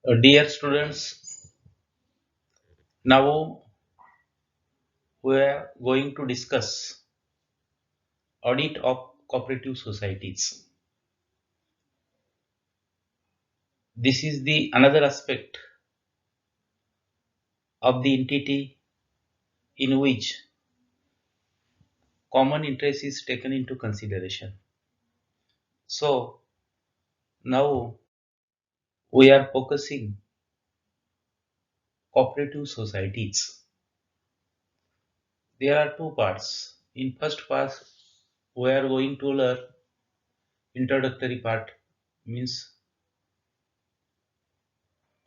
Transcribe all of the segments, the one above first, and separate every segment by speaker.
Speaker 1: Dear students, now we are going to discuss audit of cooperative societies. This is the another aspect of the entity in which common interest is taken into consideration. So now we are focusing cooperative societies. There are two parts. In first part, we are going to learn introductory part means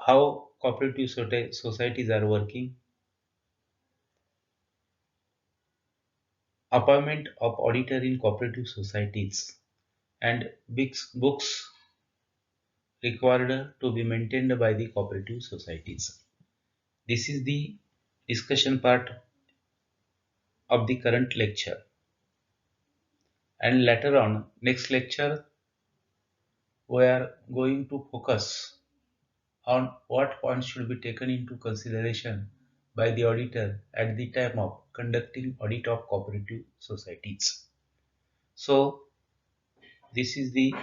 Speaker 1: how cooperative societies are working, appointment of auditor in cooperative societies, and books required to be maintained by the cooperative societies. This is the discussion part of the current lecture. And later on, next lecture, we are going to focus on what points should be taken into consideration by the auditor at the time of conducting audit of cooperative societies. So, this is the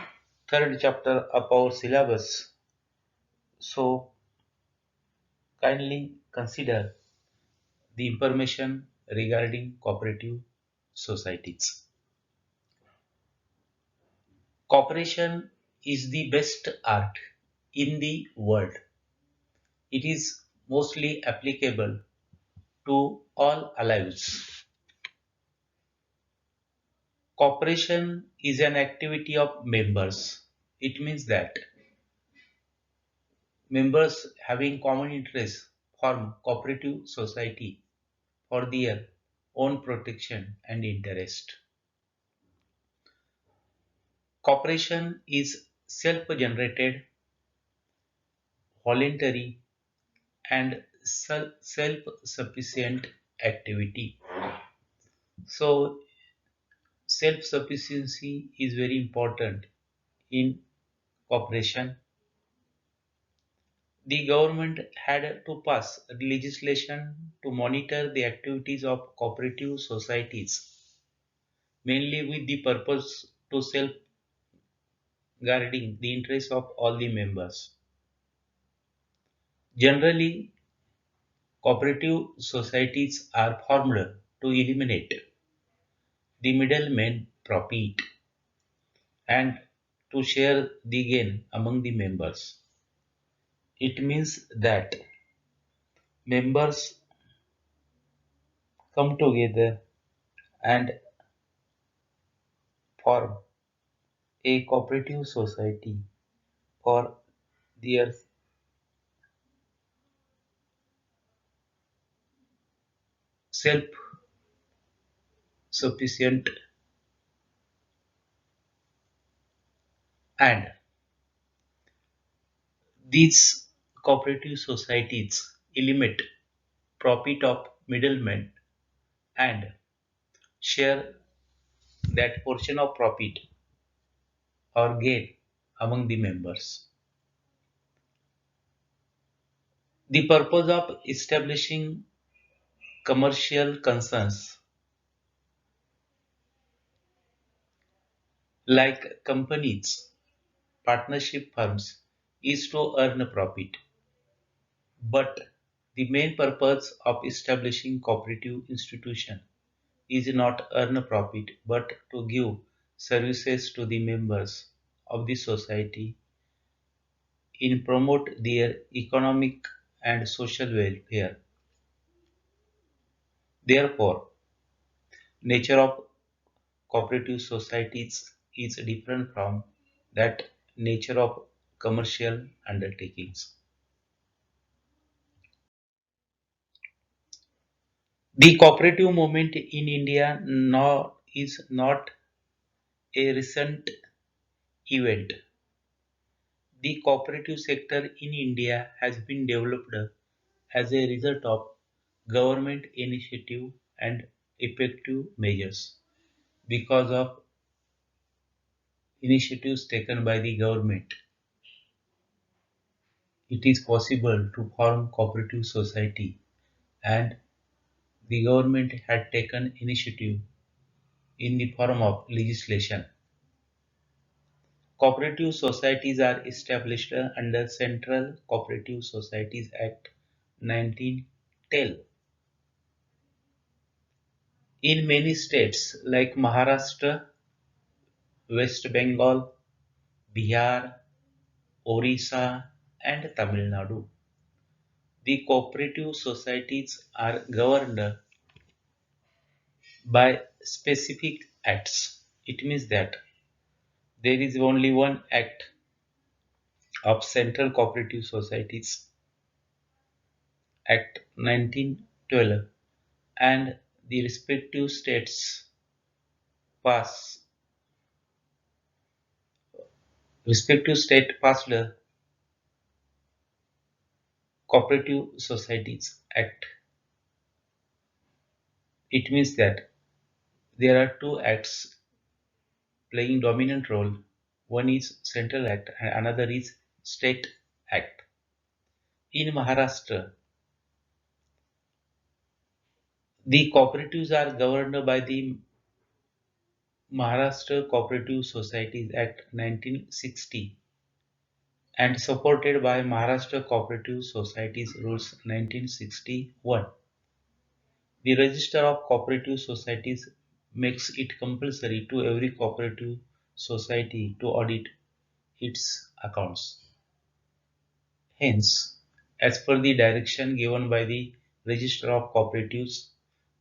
Speaker 1: third chapter of our syllabus. So, kindly consider the information regarding cooperative societies. Cooperation is the best art in the world. It is mostly applicable to all lives. Cooperation is an activity of members. It means that members having common interests form cooperative society for their own protection and interest. Cooperation is self-generated, voluntary, and self-sufficient activity. So, self-sufficiency is very important in cooperation. The government had to pass legislation to monitor the activities of cooperative societies, mainly with the purpose to safeguarding the interests of all the members. Generally, cooperative societies are formed to eliminate the middleman profit and to share the gain among the members. It means that members come together and form a cooperative society for their self sufficient, and these cooperative societies eliminate profit of middlemen and share that portion of profit or gain among the members. The purpose of establishing commercial concerns like companies, partnership firms is to earn a profit. But the main purpose of establishing cooperative institution is not earn a profit but to give services to the members of the society in promote their economic and social welfare. Therefore, nature of cooperative societies is different from that nature of commercial undertakings. The cooperative movement in India now is not a recent event. The cooperative sector in India has been developed as a result of government initiative and effective measures. Because of initiatives taken by the government, it is possible to form cooperative society, and the government had taken initiative in the form of legislation. Cooperative societies are established under Central Cooperative Societies Act 1910. In many states like Maharashtra, West Bengal, Bihar, Orissa, and Tamil Nadu, the cooperative societies are governed by specific acts. It means that there is only one act of Central Cooperative Societies Act 1912, and the pass respective state passed the Cooperative Societies Act. It means that there are two acts playing dominant role. One is Central Act and another is State Act. In Maharashtra, the cooperatives are governed by the Maharashtra Cooperative Societies Act 1960 and supported by Maharashtra Cooperative Societies Rules 1961. The Register of Cooperative Societies makes it compulsory to every cooperative society to audit its accounts. Hence, as per the direction given by the Register of Cooperatives,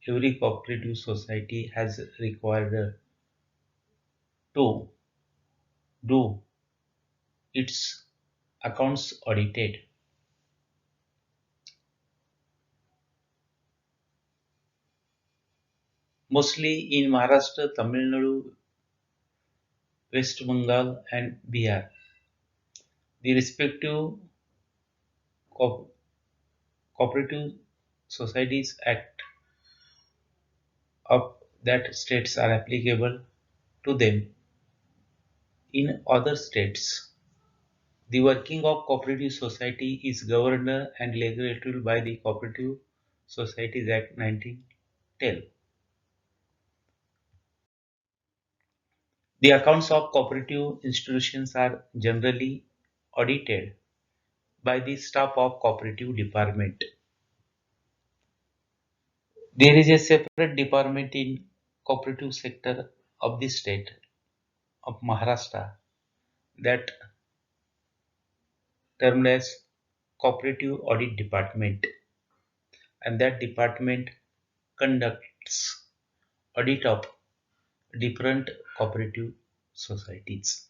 Speaker 1: every cooperative society has required to do its accounts audited. Mostly in Maharashtra, Tamil Nadu, West Bengal, and Bihar, the respective co- cooperative societies act of that states are applicable to them. In other states, the working of cooperative society is governed and regulated by the Cooperative Societies Act 1910. The accounts of cooperative institutions are generally audited by the staff of cooperative department. There is a separate department in cooperative sector of the state of Maharashtra that termed as Cooperative Audit Department, and that department conducts audit of different cooperative societies.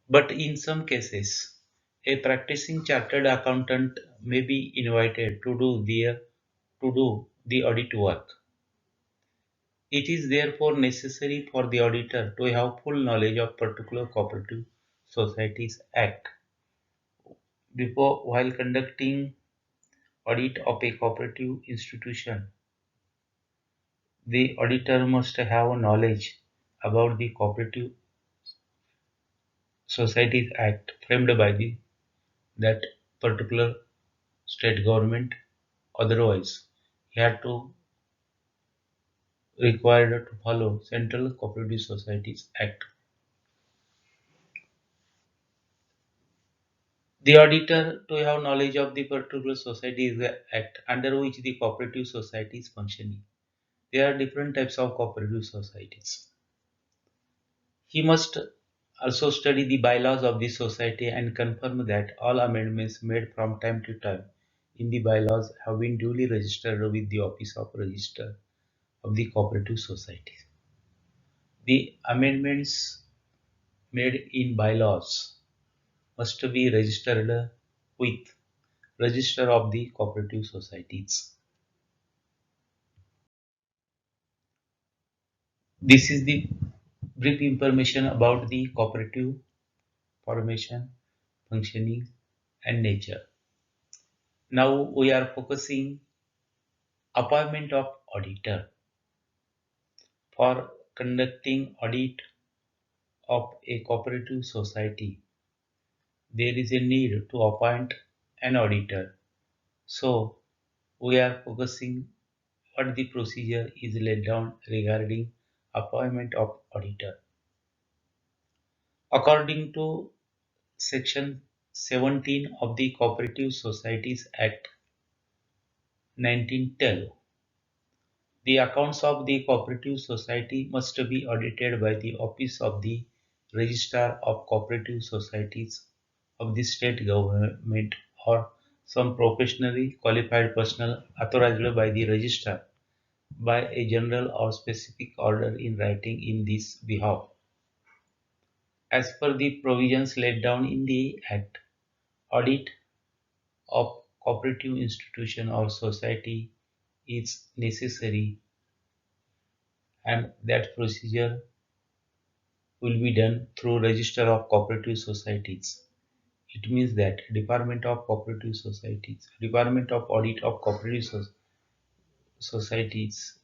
Speaker 1: But in some cases, a practicing chartered accountant may be invited to do the audit work. It is therefore necessary for the auditor to have full knowledge of particular Cooperative Societies Act. Before while conducting audit of a cooperative institution, the auditor must have knowledge about the Cooperative Societies Act framed by that particular state government. Otherwise, he had to required to follow Central Cooperative Societies Act. The auditor to have knowledge of the particular societies act under which the cooperative society is functioning. There are different types of cooperative societies. He must also study the bylaws of the society and confirm that all amendments made from time to time in the bylaws have been duly registered with the Office of Register of the Cooperative Societies. The amendments made in bylaws must be registered with Register of the Cooperative Societies. This is the brief information about the cooperative formation, functioning, and nature. Now we are focusing appointment of auditor for conducting audit of a cooperative society. there is a need to appoint an auditor. So we are focusing what the procedure is laid down regarding appointment of auditor. According to Section 17 of the Cooperative Societies Act 1912, the accounts of the cooperative society must be audited by the Office of the Registrar of Cooperative Societies of the state government or some professionally qualified personnel authorized by the registrar by a general or specific order in writing in this behalf. As per the provisions laid down in the Act, audit of cooperative institution or society is necessary, and that procedure will be done through Register of Cooperative Societies. It means that Department of Cooperative Societies, Department of Audit of Cooperative Societies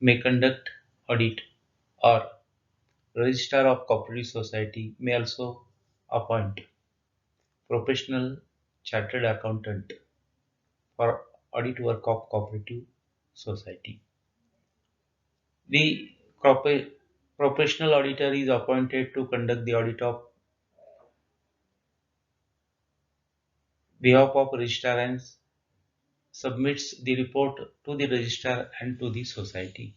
Speaker 1: may conduct audit, or Registrar of Cooperative Society may also appoint professional chartered accountant for audit work of cooperative society. The professional auditor is appointed to conduct the audit of behalf of registrar and submits the report to the registrar and to the society.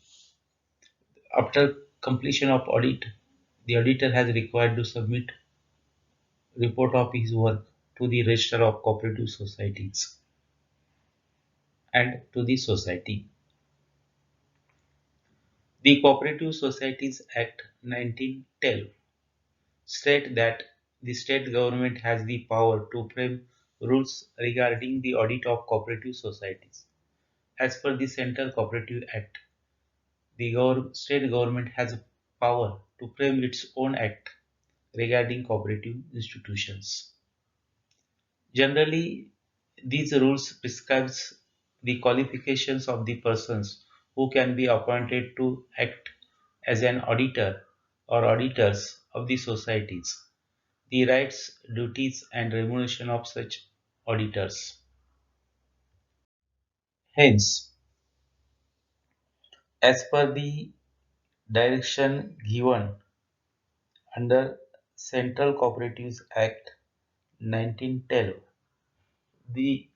Speaker 1: After completion of audit, the auditor has required to submit report of his work to the registrar of cooperative societies and to the society. The Cooperative Societies Act 1912 state that the state government has the power to frame rules regarding the audit of cooperative societies. As per the Central Cooperative Act, the state government has power to frame its own act regarding cooperative institutions. Generally, these rules prescribes the qualifications of the persons who can be appointed to act as an auditor or auditors of the societies, the rights, duties, and remuneration of such auditors. Hence, as per the direction given under Central Cooperatives Act 1912, the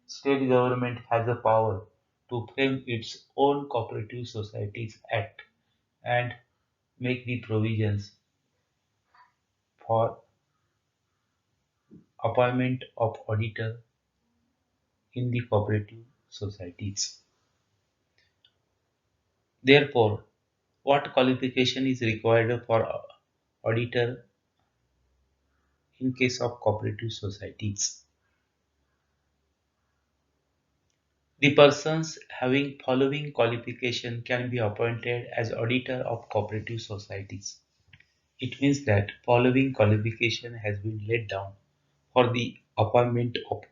Speaker 1: state government has the power to frame its own Cooperative Societies Act and make the provisions for appointment of auditor in the cooperative societies. Therefore, what qualification is required for auditor in case of cooperative societies? The persons having following qualification can be appointed as auditor of cooperative societies. It means that following qualification has been laid down for the appointment of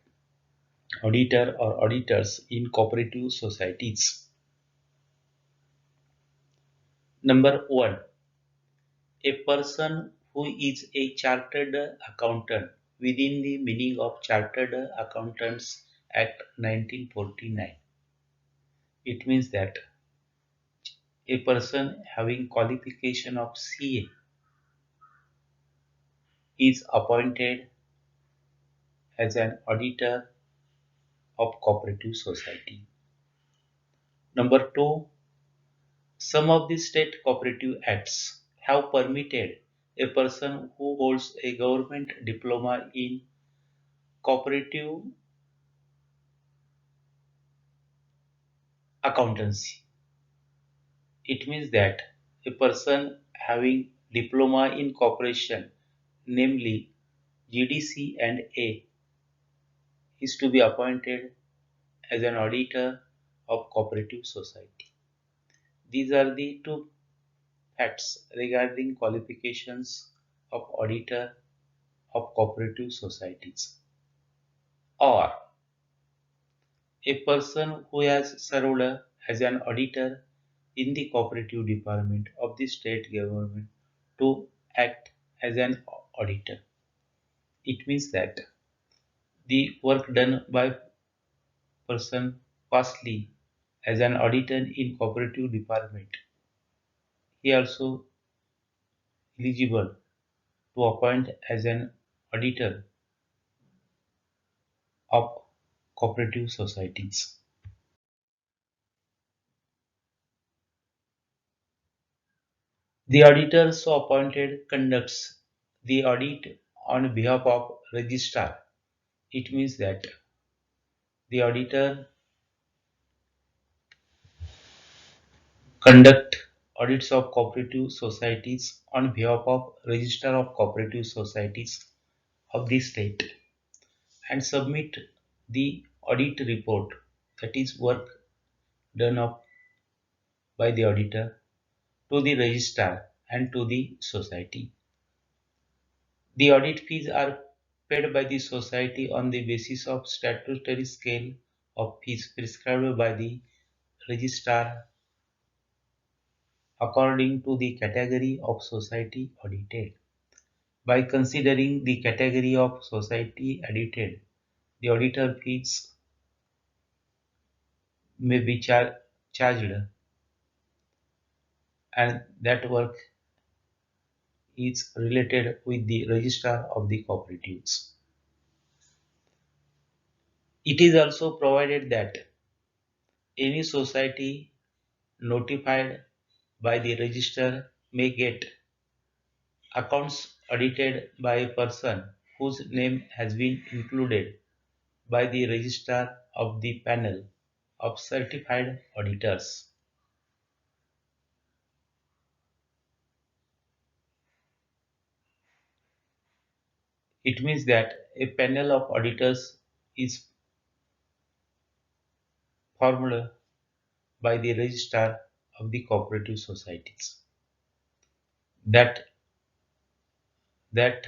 Speaker 1: auditor or auditors in cooperative societies. Number 1. A person who is a chartered accountant within the meaning of Chartered Accountants Act 1949. It means that a person having qualification of CA is appointed as an auditor of cooperative society. Number 2, some of the state cooperative acts have permitted a person who holds a government diploma in cooperative accountancy. It means that a person having diploma in corporation, namely GDC and A, is to be appointed as an auditor of cooperative society. These are the two facts regarding qualifications of auditor of cooperative societies. Or a person who has served as an auditor in the cooperative department of the state government to act as an auditor. It means that the work done by person firstly as an auditor in cooperative department, he also eligible to appoint as an auditor of cooperative societies. The auditor so appointed conducts the audit on behalf of registrar. It means that the auditor conduct audits of cooperative societies on behalf of registrar of cooperative societies of the state and submit the audit report, that is work done up by the auditor, to the registrar and to the society. The audit fees are paid by the society on the basis of statutory scale of fees prescribed by the registrar according to the category of society audited. By considering the category of society audited, the auditor fees may be charged, and that work is related with the registrar of the cooperatives. It is also provided that any society notified by the registrar may get accounts audited by a person whose name has been included by the registrar of the panel of certified auditors. It means that a panel of auditors is formed by the registrar of the cooperative societies. That that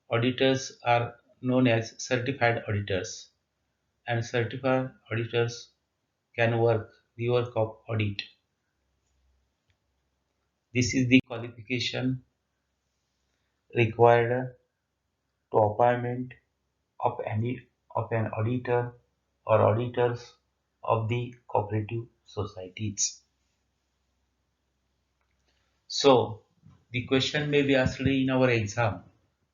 Speaker 1: auditors are known as certified auditors, and certified auditors can work the work of audit. This is the qualification required to appointment of any of an auditor or auditors of the cooperative societies. So the question may be asked in our exam.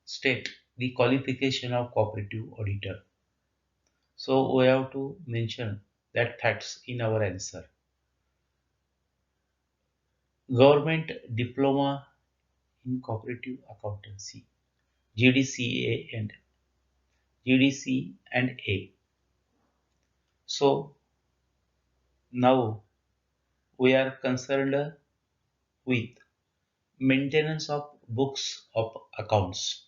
Speaker 1: State the qualification of cooperative auditor. So we have to mention that facts in our answer. Government diploma in cooperative accountancy, GDCA and GDC and A. So now we are concerned with maintenance of books of accounts.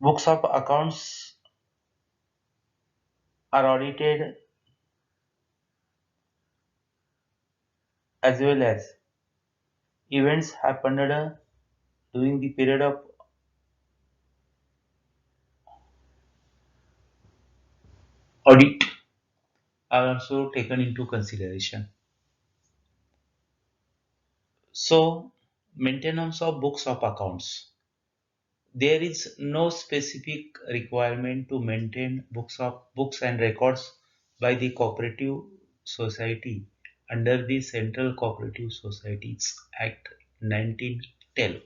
Speaker 1: Books of accounts are audited as well as events happened during the period of audit are also taken into consideration. So, maintenance of books of accounts. There is no specific requirement to maintain books and records by the cooperative society under the Central Cooperative Societies Act 1912.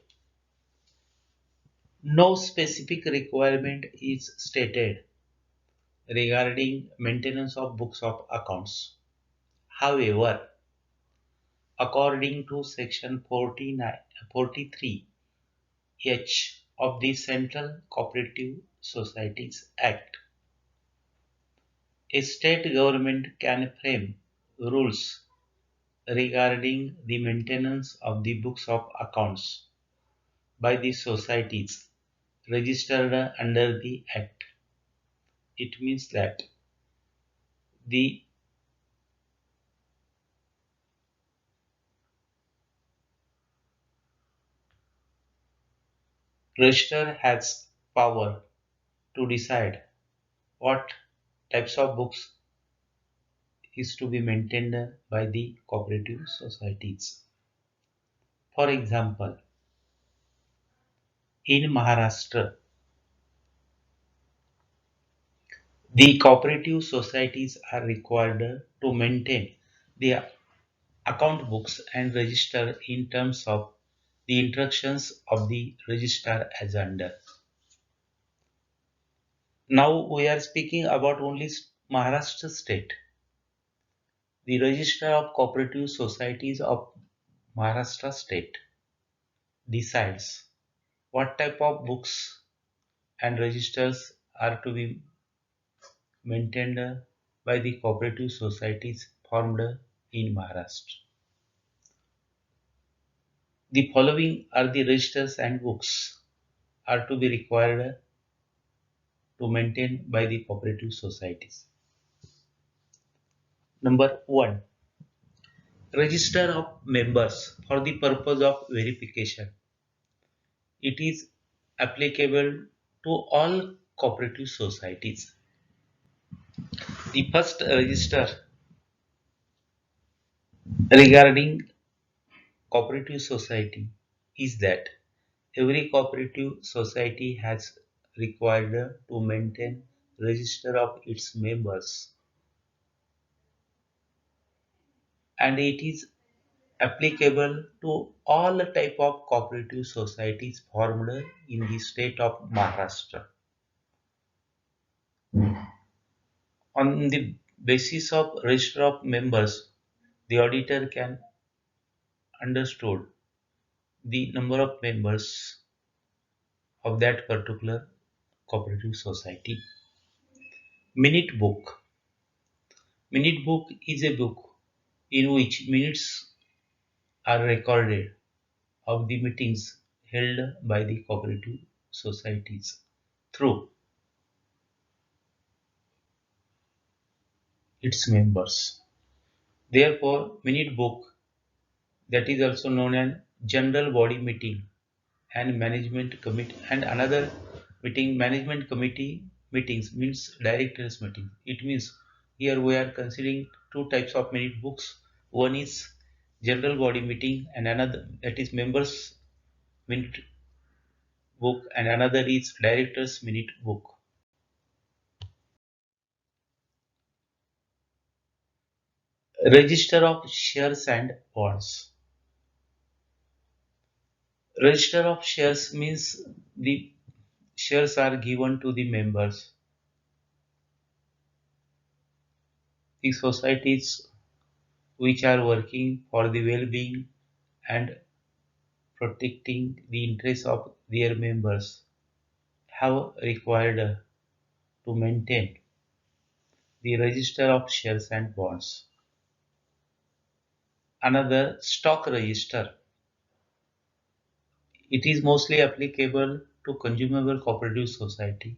Speaker 1: No specific requirement is stated regarding maintenance of books of accounts. However, according to section 43 H of the Central Cooperative Societies Act, a state government can frame rules regarding the maintenance of the books of accounts by the societies registered under the Act. It means that the register has power to decide what types of books is to be maintained by the cooperative societies. For example, in Maharashtra, the cooperative societies are required to maintain the account books and register in terms of the instructions of the registrar as under. Now we are speaking about only Maharashtra state. The Register of Cooperative Societies of Maharashtra state decides what type of books and registers are to be maintained by the cooperative societies formed in Maharashtra. The following are the registers and books are to be required to maintain by the cooperative societies. Number 1. Register of members for the purpose of verification. It is applicable to all cooperative societies. The first register regarding cooperative society is that every cooperative society has required to maintain register of its members, and it is applicable to all type of cooperative societies formed in the state of Maharashtra. On the basis of register of members, the auditor can understood the number of members of that particular cooperative society. Minute book. Minute book is a book in which minutes are recorded of the meetings held by the cooperative societies through its members. Therefore, minute book, that is also known as general body meeting and management committee, and another meeting, management committee meetings means directors meeting. It means here we are considering two types of minute books. One is general body meeting and another, that is members minute book, and another is directors minute book. Register of shares and bonds. Register of shares means the shares are given to the members. The societies which are working for the well-being and protecting the interests of their members have required to maintain the register of shares and bonds. Another, stock register. It is mostly applicable to consumable cooperative society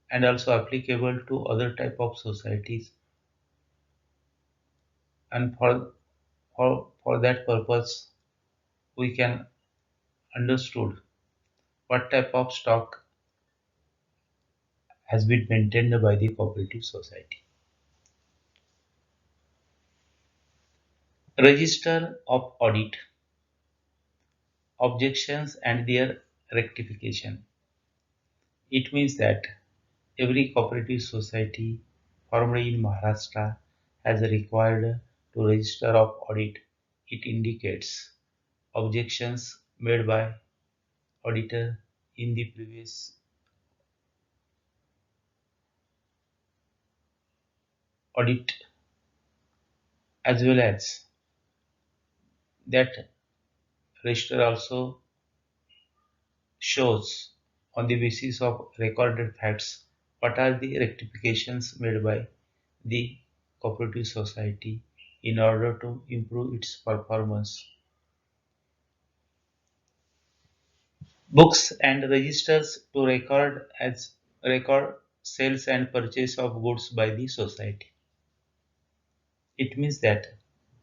Speaker 1: and also applicable to other type of societies, and for that purpose we can understood what type of stock has been maintained by the cooperative society. Register of audit, objections and their rectification. It means that every cooperative society formed in Maharashtra has required to register of audit. It indicates objections made by auditor in the previous audit, as well as that register also shows on the basis of recorded facts what are the rectifications made by the cooperative society in order to improve its performance. Books and registers to record sales and purchase of goods by the society. It means that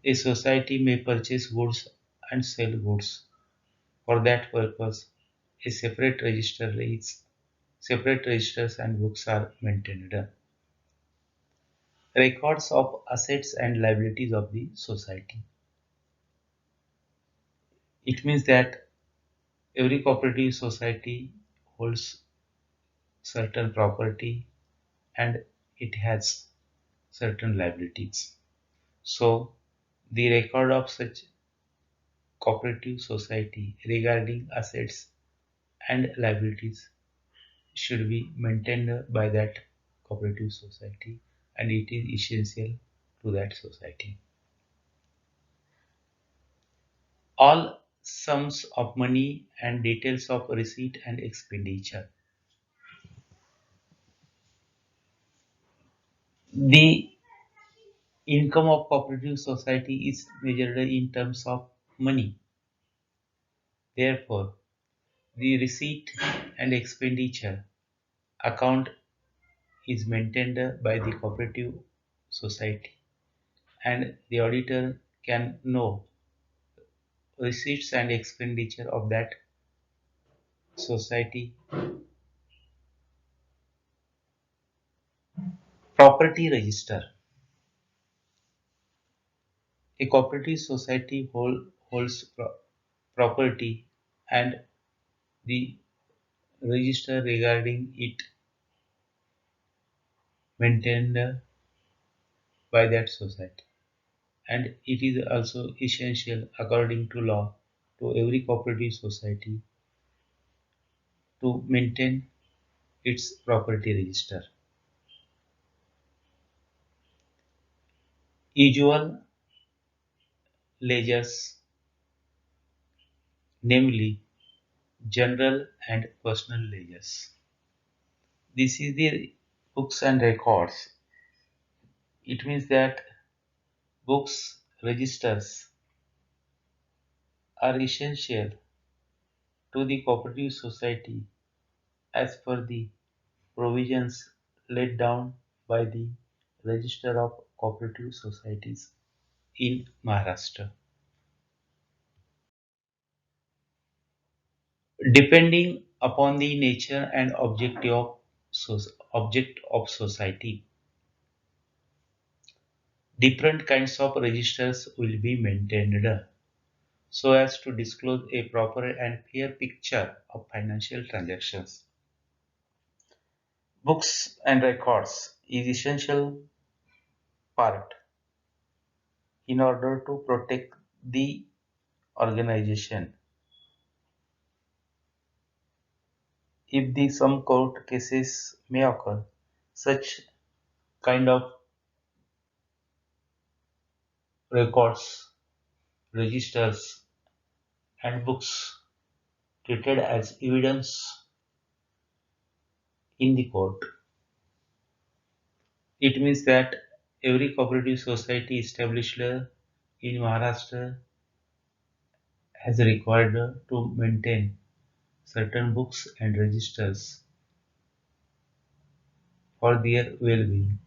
Speaker 1: a society may purchase goods and sell goods. For that purpose, a separate registers and books are maintained. Records of assets and liabilities of the society. It means that every cooperative society holds certain property and it has certain liabilities. So, the record of such cooperative society regarding assets and liabilities should be maintained by that cooperative society and it is essential to that society. All sums of money and details of receipt and expenditure. The income of cooperative society is measured in terms of money. Therefore, the receipt and expenditure account is maintained by the cooperative society and the auditor can know receipts and expenditure of that society. Property register. A cooperative society holds property and the register regarding it maintained by that society. And it is also essential according to law to every cooperative society to maintain its property register. Usual ledgers, namely general and personal ledgers. This is the books and records. It means that books, registers are essential to the cooperative society as per the provisions laid down by the Register of Cooperative Societies in Maharashtra. Depending upon the nature and object of society, different kinds of registers will be maintained so as to disclose a proper and clear picture of financial transactions. Books and records is essential part in order to protect the organization. If the some court cases may occur, such kind of records, registers, and books treated as evidence in the court. It means that every cooperative society established in Maharashtra has required to maintain certain books and registers for their well-being.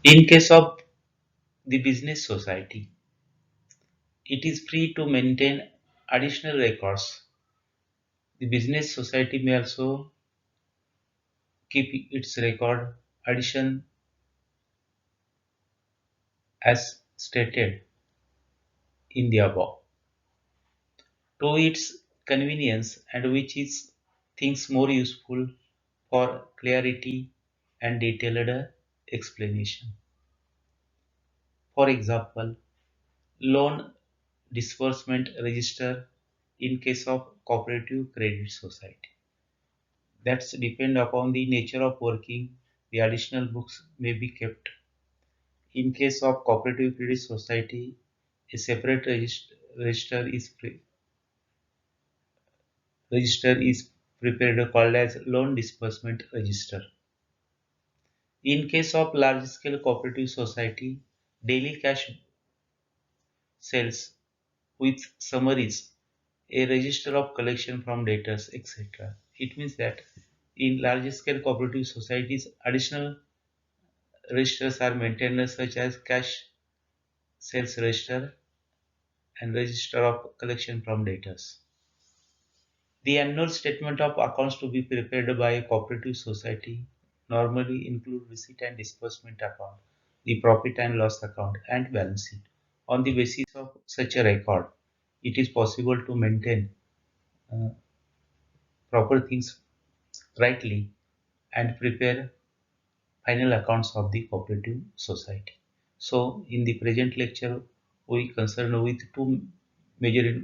Speaker 1: In case of the business society, it is free to maintain additional records. The business society may also keep its record addition as stated in the above to its convenience and which is things more useful for clarity and detailed explanation. For example, loan disbursement register in case of cooperative credit society. That's depend upon the nature of working. The additional books may be kept. In case of cooperative credit society, a separate register is prepared called as loan disbursement register. In case of large scale cooperative society, daily cash sales with summaries, a register of collection from debtors, etc. It means that in large scale cooperative societies, additional registers are maintained such as cash sales register and register of collection from debtors. The annual statement of accounts to be prepared by a cooperative society normally include receipt and disbursement account, the profit and loss account, and balance sheet. On the basis of such a record, it is possible to maintain uh, proper things rightly and prepare final accounts of the cooperative society. So, in the present lecture, we concern with two major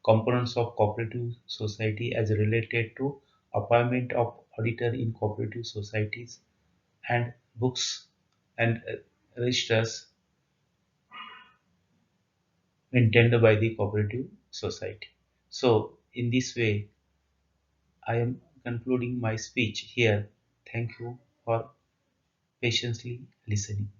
Speaker 1: components of cooperative society as related to appointment of auditor in cooperative societies and books and registers maintained by the cooperative society. So, in this way, I am concluding my speech here. Thank you for patiently listening.